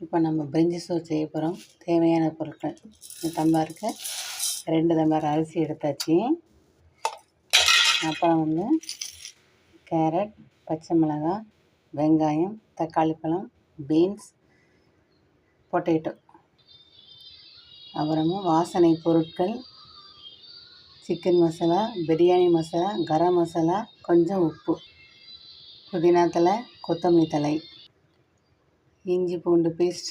இப்போ நம்ம பிரிஞ்சி சோறு செய்ய போகிறோம். தேவையான பொருட்கள் இந்த டம்ளருக்கு 2 டம்ளர் அரிசி எடுத்தாச்சு. அப்புறம் கேரட், பச்சை மிளகாய், வெங்காயம், தக்காளி பழம், பீன்ஸ், பொட்டேட்டோ, அப்புறமா வாசனை பொருட்கள், சிக்கன் மசாலா, பிரியாணி மசாலா, கரம் மசாலா, கொஞ்சம் உப்பு, புதினா தழை, கொத்தமல்லி தழை, இஞ்சி பூண்டு பேஸ்ட்,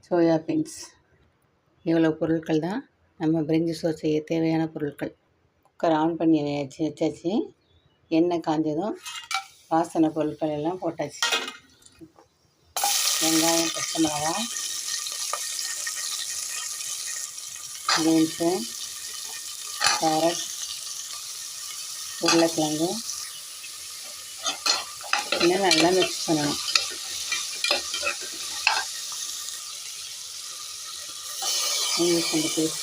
சோயா பீன்ஸ். இவ்வளோ பொருட்கள் தான் நம்ம பிரிஞ்சி சோறு செய்ய தேவையான பொருட்கள். குக்கர் ஆன் பண்ணி வச்சாச்சு. எண்ணெய் காஞ்சதும் வாசனை பொருட்கள் எல்லாம் போட்டாச்சு. வெங்காயம், பச்சை மிளகாய், பீன்ஸு, கேரட், உருளைக்கிழங்கு இன்னும் நல்லா மிக்ஸ் பண்ணணும். இஞ்சி பூண்டு பேஸ்ட்,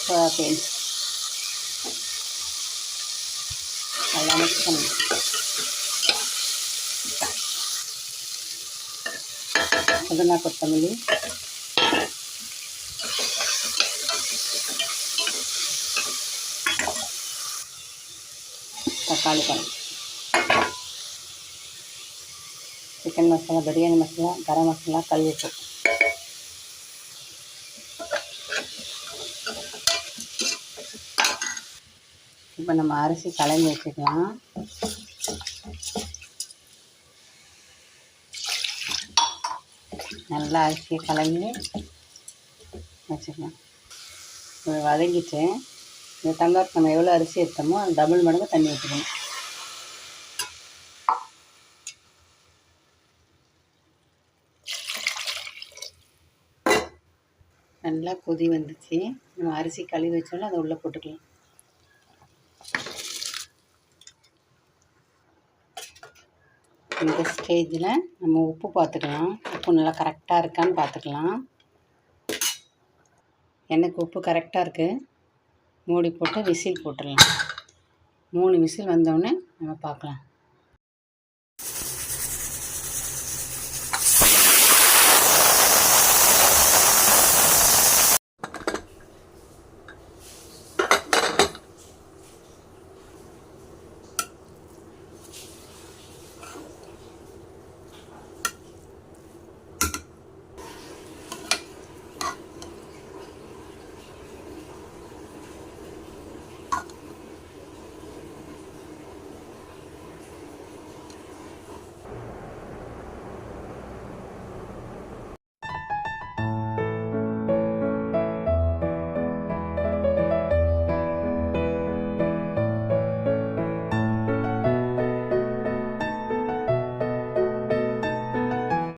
சோயா பீன்ஸ் நல்லா மிக்ஸ் பண்ணணும். புதினா கொத்தமல்லி, தக்காளி பழம், சிக்கன் மசாலா, பிரியாணி மசாலா, கரம் மசாலா, கல்லுப்பு. இப்போ நம்ம அரிசி கலந்து வச்சுக்கலாம். நல்லா அரிசியை கலந்து வச்சுக்கலாம். வதங்கிட்டு இந்த டம்ளருக்கு நம்ம எவ்வளோ அரிசி எடுத்தோமோ அது டபுள் மடங்கு தண்ணி ஊற்றிக்கணும். நல்லா கொதி வந்துச்சு. நம்ம அரிசி கழுவி வச்சோம்னா அதை உள்ளே போட்டுக்கலாம். இந்த ஸ்டேஜில் நம்ம உப்பு பார்த்துக்கலாம். உப்பு நல்லா கரெக்டாக இருக்கான்னு பார்த்துக்கலாம். எனக்கு உப்பு கரெக்டாக இருக்குது. மூடி போட்டு விசில் போட்டுடலாம். 3 விசில் வந்தோடனே நம்ம பார்க்கலாம்.